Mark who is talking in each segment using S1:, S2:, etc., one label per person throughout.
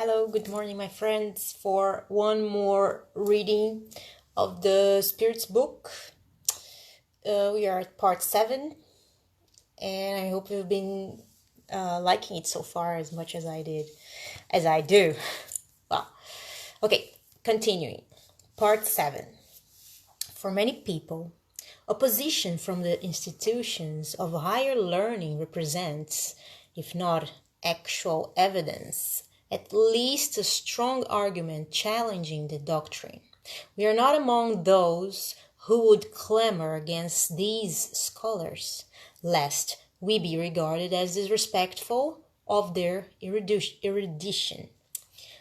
S1: Hello, good morning, my friends, for one more reading of the Spirit's book. We are at part 7, and I hope you've been liking it so far as much as I do. Well, okay, continuing. Part 7. For many people, opposition from the institutions of higher learning represents, if not actual evidence, at least a strong argument challenging the doctrine. We are not among those who would clamor against these scholars, lest we be regarded as disrespectful of their erudition.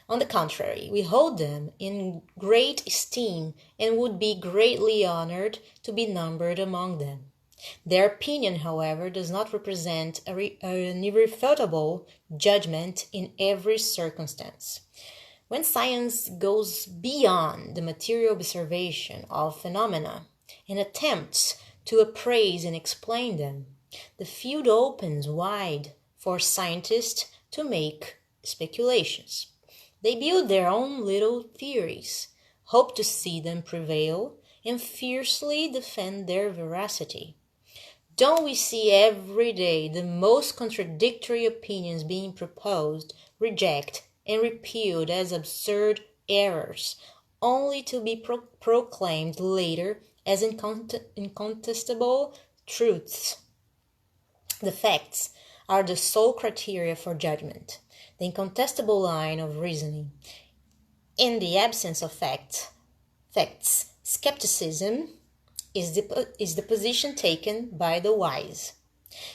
S1: On the contrary, we hold them in great esteem and would be greatly honored to be numbered among them. Their opinion, however, does not represent an irrefutable judgment in every circumstance. When science goes beyond the material observation of phenomena and attempts to appraise and explain them, the field opens wide for scientists to make speculations. They build their own little theories, hope to see them prevail, and fiercely defend their veracity. Don't we see every day the most contradictory opinions being proposed, rejected, and repealed as absurd errors, only to be proclaimed later as incontestable truths? The facts are the sole criteria for judgment, the incontestable line of reasoning. In the absence of facts, skepticism is the position taken by the wise.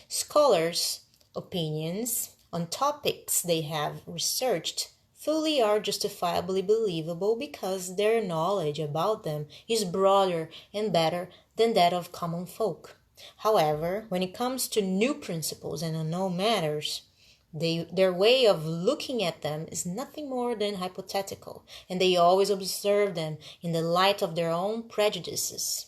S1: Scholars' opinions on topics they have researched fully are justifiably believable because their knowledge about them is broader and better than that of common folk. However, when it comes to new principles and unknown matters, their way of looking at them is nothing more than hypothetical, and they always observe them in the light of their own prejudices.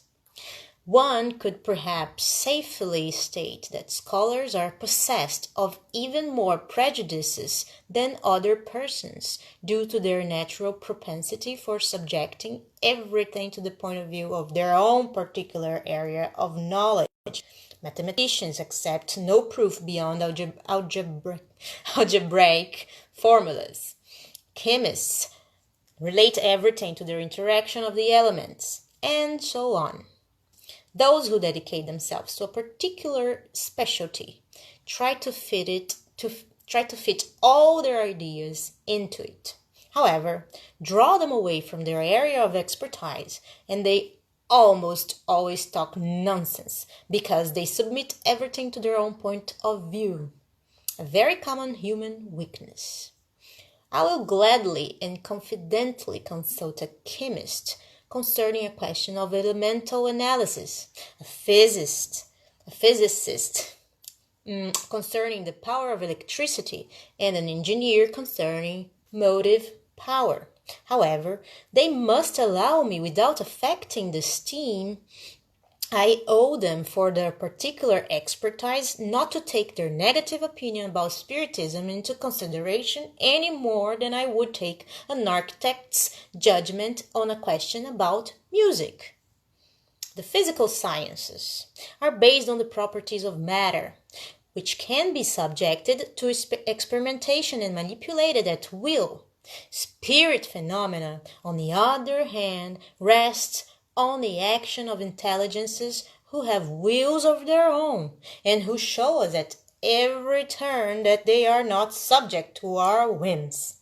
S1: One could perhaps safely state that scholars are possessed of even more prejudices than other persons, due to their natural propensity for subjecting everything to the point of view of their own particular area of knowledge. Mathematicians accept no proof beyond algebraic formulas. Chemists relate everything to their interaction of the elements, and so on. Those who dedicate themselves to a particular specialty try to fit all their ideas into it. However, draw them away from their area of expertise, and they almost always talk nonsense because they submit everything to their own point of view. A very common human weakness. I will gladly and confidently consult a chemist concerning a question of elemental analysis, a physicist concerning the power of electricity, and an engineer concerning motive power. However, they must allow me, without affecting the esteem I owe them for their particular expertise, not to take their negative opinion about Spiritism into consideration any more than I would take an architect's judgment on a question about music. The physical sciences are based on the properties of matter, which can be subjected to experimentation and manipulated at will. Spirit phenomena, on the other hand, rest on the action of intelligences who have wills of their own, and who show us at every turn that they are not subject to our whims.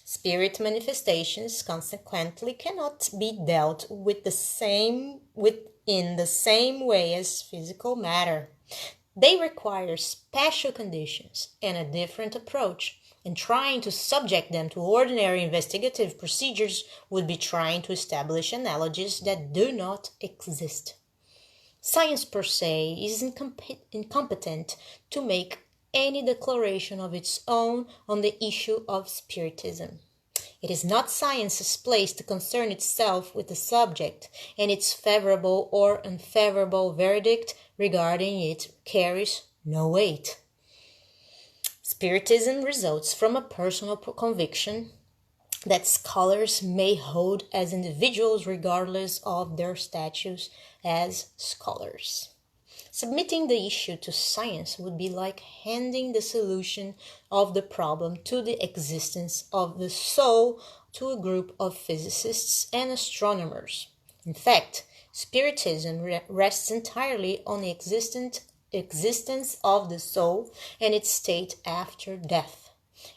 S1: Spirit manifestations, consequently, cannot be dealt with in the same way as physical matter. They require special conditions and a different approach, and trying to subject them to ordinary investigative procedures would be trying to establish analogies that do not exist. Science per se is incompetent to make any declaration of its own on the issue of Spiritism. It is not science's place to concern itself with the subject, and its favorable or unfavorable verdict regarding it carries no weight. Spiritism results from a personal conviction that scholars may hold as individuals regardless of their status as scholars. Submitting the issue to science would be like handing the solution of the problem to the existence of the soul to a group of physicists and astronomers. In fact, Spiritism rests entirely on the existence of the soul and its state after death.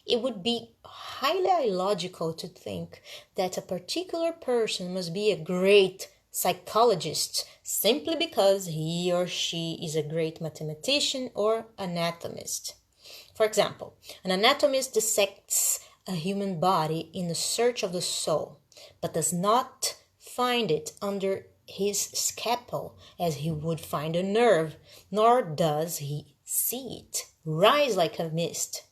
S1: It would be highly illogical to think that a particular person must be a great psychologist simply because he or she is a great mathematician or anatomist. For example, an anatomist dissects a human body in the search of the soul, but does not find it under his scalpel as he would find a nerve, nor does he see it rise like a mist.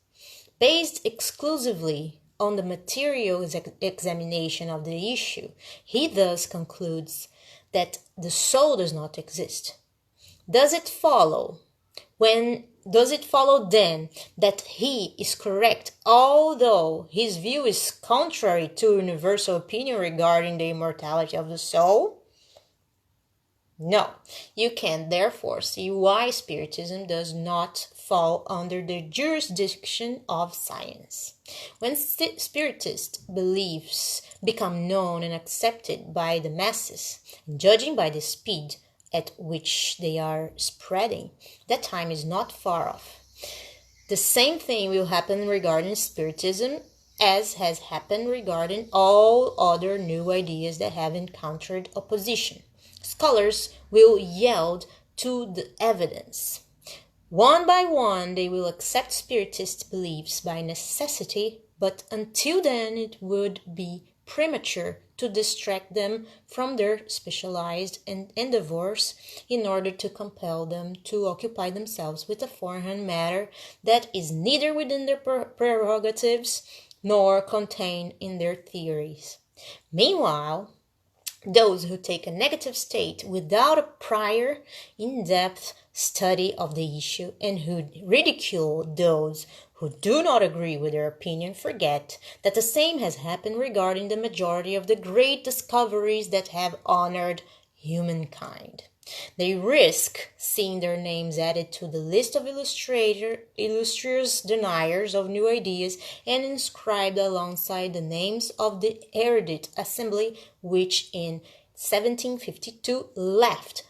S1: Based exclusively on the material examination of the issue, he thus concludes that the soul does not exist. Does it follow then that he is correct, although his view is contrary to universal opinion regarding the immortality of the soul? No, you can therefore see why Spiritism does not fall under the jurisdiction of science. When Spiritist beliefs become known and accepted by the masses, and judging by the speed at which they are spreading, that time is not far off. The same thing will happen regarding Spiritism as has happened regarding all other new ideas that have encountered opposition. Scholars will yield to the evidence. One by one, they will accept Spiritist beliefs by necessity, but until then it would be premature to distract them from their specialized endeavors in order to compel them to occupy themselves with a foreign matter that is neither within their prerogatives nor contained in their theories. Meanwhile, those who take a negative state without a prior, in-depth study of the issue and who ridicule those who do not agree with their opinion forget that the same has happened regarding the majority of the great discoveries that have honored humankind. They risk seeing their names added to the list of illustrious deniers of new ideas and inscribed alongside the names of the erudite assembly which in 1752 laughed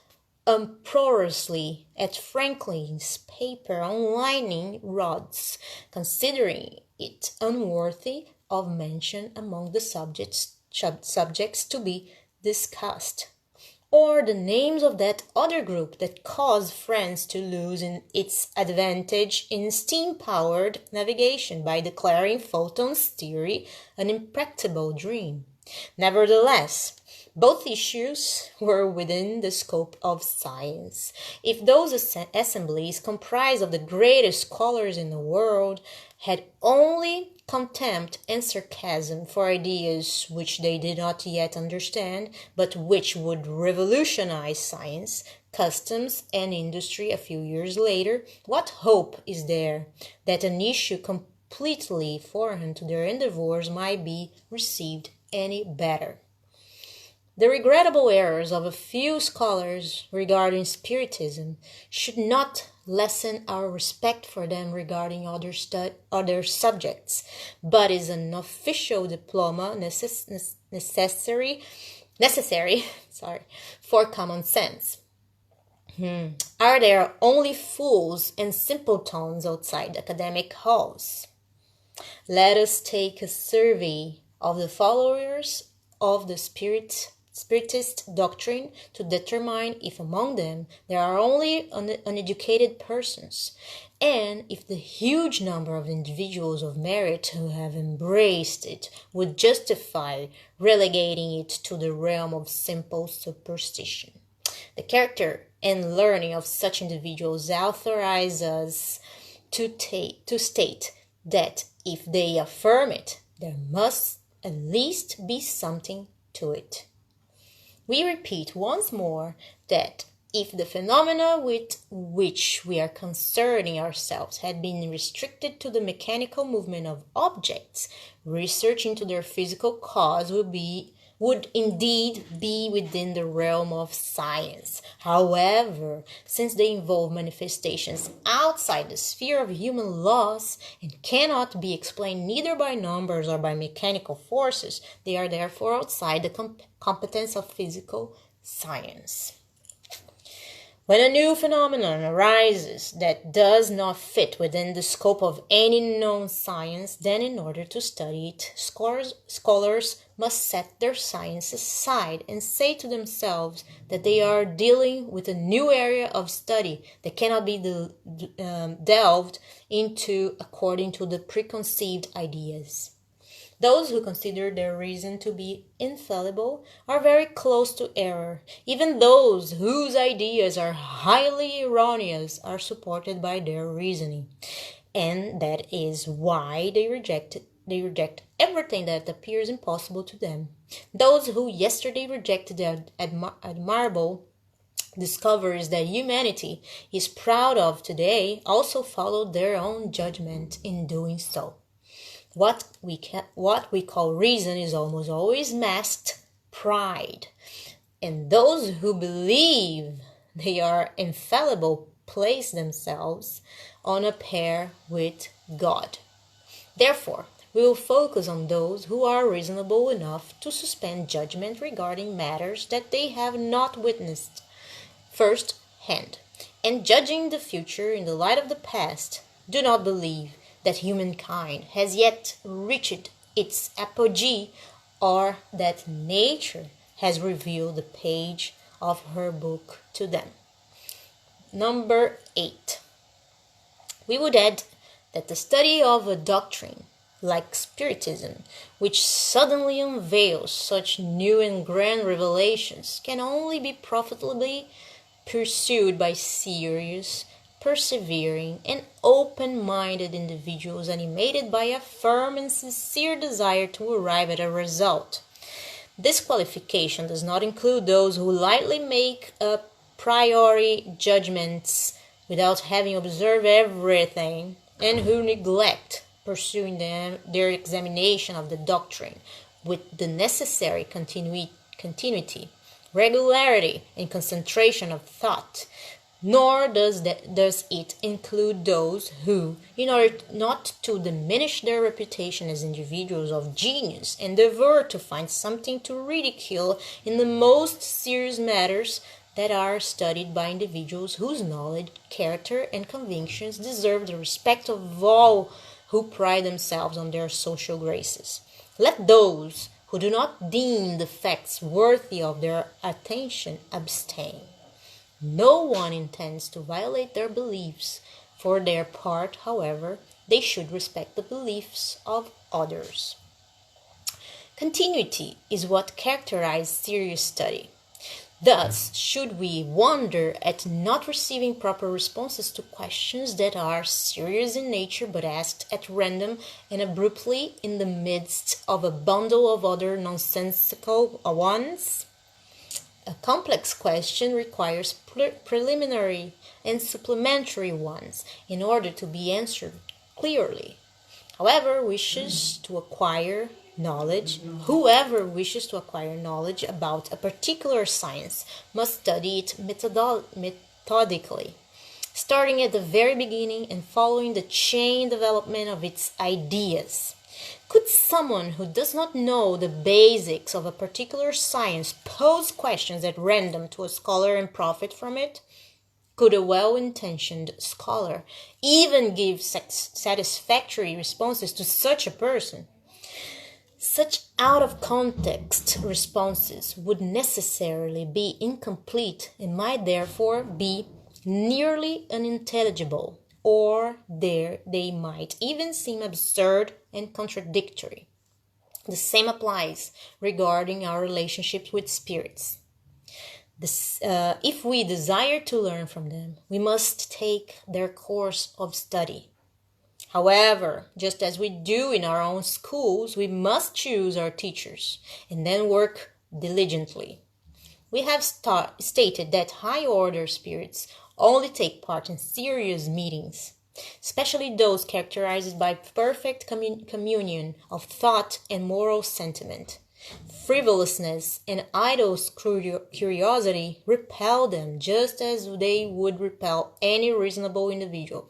S1: uproariously at Franklin's paper on lightning rods, considering it unworthy of mention among the subjects to be discussed. Or the names of that other group that caused France to lose its advantage in steam-powered navigation by declaring Fulton's theory an impracticable dream. Nevertheless, both issues were within the scope of science. If those assemblies, comprised of the greatest scholars in the world, had only contempt and sarcasm for ideas which they did not yet understand, but which would revolutionize science, customs, and industry a few years later, what hope is there that an issue completely foreign to their endeavors might be received any better? The regrettable errors of a few scholars regarding Spiritism should not lessen our respect for them regarding other subjects, but is an official diploma necessary for common sense. Are there only fools and simpletons outside academic halls? Let us take a survey of the followers of the Spiritist doctrine to determine if among them there are only uneducated persons, and if the huge number of individuals of merit who have embraced it would justify relegating it to the realm of simple superstition. The character and learning of such individuals authorize us to state that if they affirm it, there must at least be something to it. We repeat once more that If the phenomena with which we are concerning ourselves had been restricted to the mechanical movement of objects, research into their physical cause would indeed be within the realm of science. However, since they involve manifestations outside the sphere of human laws and cannot be explained neither by numbers or by mechanical forces, they are therefore outside the competence of physical science. When a new phenomenon arises that does not fit within the scope of any known science, then in order to study it, scholars must set their science aside and say to themselves that they are dealing with a new area of study that cannot be delved into according to the preconceived ideas. Those who consider their reason to be infallible are very close to error. Even those whose ideas are highly erroneous are supported by their reasoning. And that is why they reject everything that appears impossible to them. Those who yesterday rejected the admirable discoveries that humanity is proud of today also followed their own judgment in doing so. What we call reason is almost always masked pride. And those who believe they are infallible place themselves on a par with God. Therefore, we will focus on those who are reasonable enough to suspend judgment regarding matters that they have not witnessed first hand, and judging the future in the light of the past, do not believe that humankind has yet reached its apogee or that nature has revealed the page of her book to them. Number 8. We would add that the study of a doctrine like Spiritism, which suddenly unveils such new and grand revelations, can only be profitably pursued by serious, persevering, and open-minded individuals animated by a firm and sincere desire to arrive at a result. This qualification does not include those who lightly make a priori judgments without having observed everything, and who neglect pursuing their examination of the doctrine with the necessary continuity, regularity, and concentration of thought. Nor does it include those who, in order not to diminish their reputation as individuals of genius, endeavor to find something to ridicule in the most serious matters that are studied by individuals whose knowledge, character, and convictions deserve the respect of all who pride themselves on their social graces. Let those who do not deem the facts worthy of their attention abstain. No one intends to violate their beliefs. For their part, however, they should respect the beliefs of others. Continuity is what characterizes serious study. Thus, should we wonder at not receiving proper responses to questions that are serious in nature but asked at random and abruptly in the midst of a bundle of other nonsensical ones? A complex question requires preliminary and supplementary ones in order to be answered clearly. Whoever wishes to acquire knowledge about a particular science must study it methodically, starting at the very beginning and following the chain development of its ideas. Could someone who does not know the basics of a particular science pose questions at random to a scholar and profit from it? Could a well-intentioned scholar even give satisfactory responses to such a person? Such out-of-context responses would necessarily be incomplete and might therefore be nearly unintelligible, or they might even seem absurd and contradictory. The same applies regarding our relationships with spirits. If we desire to learn from them, we must take their course of study. However, just as we do in our own schools, we must choose our teachers and then work diligently. we have stated that high-order spirits only take part in serious meetings, especially those characterized by perfect communion of thought and moral sentiment. Frivolousness and idle curiosity repel them just as they would repel any reasonable individual.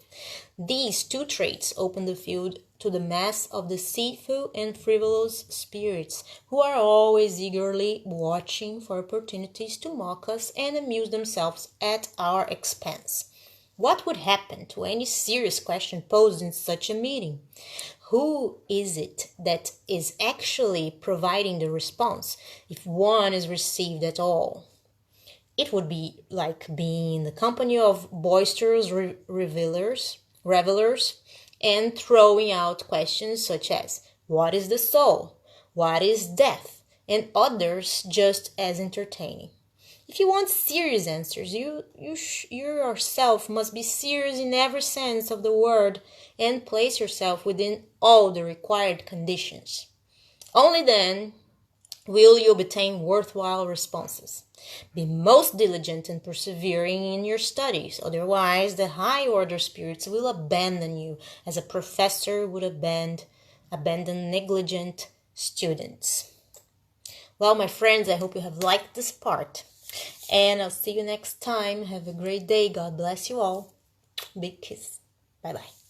S1: These two traits open the field to the mass of deceitful and frivolous spirits, who are always eagerly watching for opportunities to mock us and amuse themselves at our expense. What would happen to any serious question posed in such a meeting? Who is it that is actually providing the response, if one is received at all? It would be like being in the company of boisterous revelers, and throwing out questions such as, what is the soul? What is death? And others just as entertaining. If you want serious answers, you yourself must be serious in every sense of the word and place yourself within all the required conditions. Only then will you obtain worthwhile responses. Be most diligent and persevering in your studies, otherwise the high-order spirits will abandon you as a professor would abandon negligent students. Well, my friends, I hope you have liked this part. And I'll see you next time. Have a great day. God bless you all. Big kiss. Bye-bye.